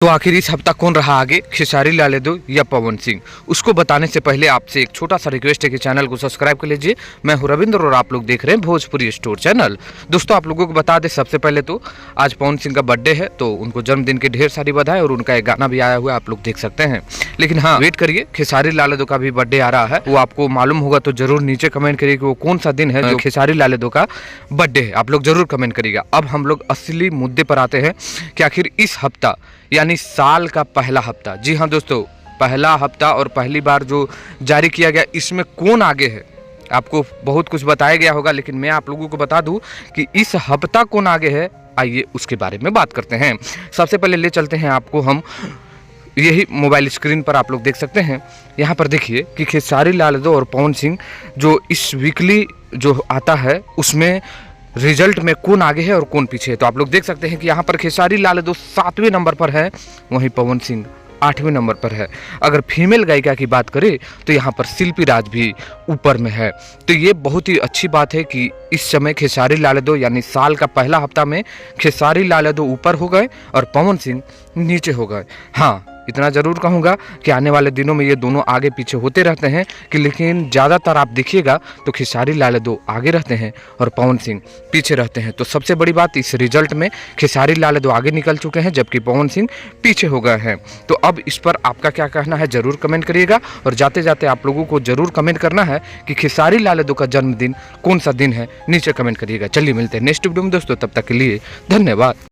तो आखिर इस हफ्ता कौन रहा आगे, खेसारी लाल यादव या पवन सिंह? उसको बताने से पहले आपसे एक छोटा सा रिक्वेस्ट है कि चैनल को सब्सक्राइब कर लीजिए। मैं हूं रविंद्र और आप लोग देख रहे हैं भोजपुरी स्टोर चैनल। दोस्तों, आप लोगों को बता दें सबसे पहले तो आज पवन सिंह का बर्थडे है, तो उनको जन्मदिन की ढेर सारी बधाई और उनका एक गाना भी आया हुआ है, आप लोग देख सकते हैं। लेकिन हाँ, वेट करिए, खेसारी लाल यादव का भी बर्थडे आ रहा है। वो आपको मालूम होगा तो जरूर नीचे कमेंट करिए कि वो कौन सा दिन है जो खेसारी लाल यादव का बर्थडे है। आप लोग जरूर कमेंट करिएगा। अब हम लोग असली मुद्दे पर आते हैं कि आखिर इस हफ्ता यानी साल का पहला हफ्ता, जी हाँ दोस्तों, पहला हफ्ता और पहली बार जो जारी किया गया, इसमें कौन आगे है? आपको बहुत कुछ बताया गया होगा, लेकिन मैं आप लोगों को बता दूं कि इस हफ्ता कौन आगे है। आइए उसके बारे में बात करते हैं। सबसे पहले ले चलते हैं आपको हम, यही मोबाइल स्क्रीन पर आप लोग देख सकते हैं। यहाँ पर देखिए कि खेसारी लाल यादव और पवन सिंह जो इस वीकली जो आता है उसमें रिजल्ट में कौन आगे है और कौन पीछे है। तो आप लोग देख सकते हैं कि यहाँ पर खेसारी लाल यादव 7वें नंबर पर है, वहीं पवन सिंह 8वें नंबर पर है। अगर फीमेल गायिका की बात करें तो यहाँ पर शिल्पी राज भी ऊपर में है। तो ये बहुत ही अच्छी बात है कि इस समय खेसारी लाल यादव यानी साल का पहला हफ्ता में खेसारी लाल यादव ऊपर हो गए और पवन सिंह नीचे हो गए। हाँ, इतना ज़रूर कहूँगा कि आने वाले दिनों में ये दोनों आगे पीछे होते रहते हैं कि, लेकिन ज़्यादातर आप देखिएगा तो खेसारी लाल यादव आगे रहते हैं और पवन सिंह पीछे रहते हैं। तो सबसे बड़ी बात, इस रिजल्ट में खेसारी लाल यादव आगे निकल चुके हैं जबकि पवन सिंह पीछे हो गए हैं। तो अब इस पर आपका क्या कहना है ज़रूर कमेंट करिएगा। और जाते जाते आप लोगों को ज़रूर कमेंट करना है कि खेसारी लाल यादव का जन्मदिन कौन सा दिन है, नीचे कमेंट करिएगा। चलिए मिलते हैं नेक्स्ट वीडियो में दोस्तों, तब तक के लिए धन्यवाद।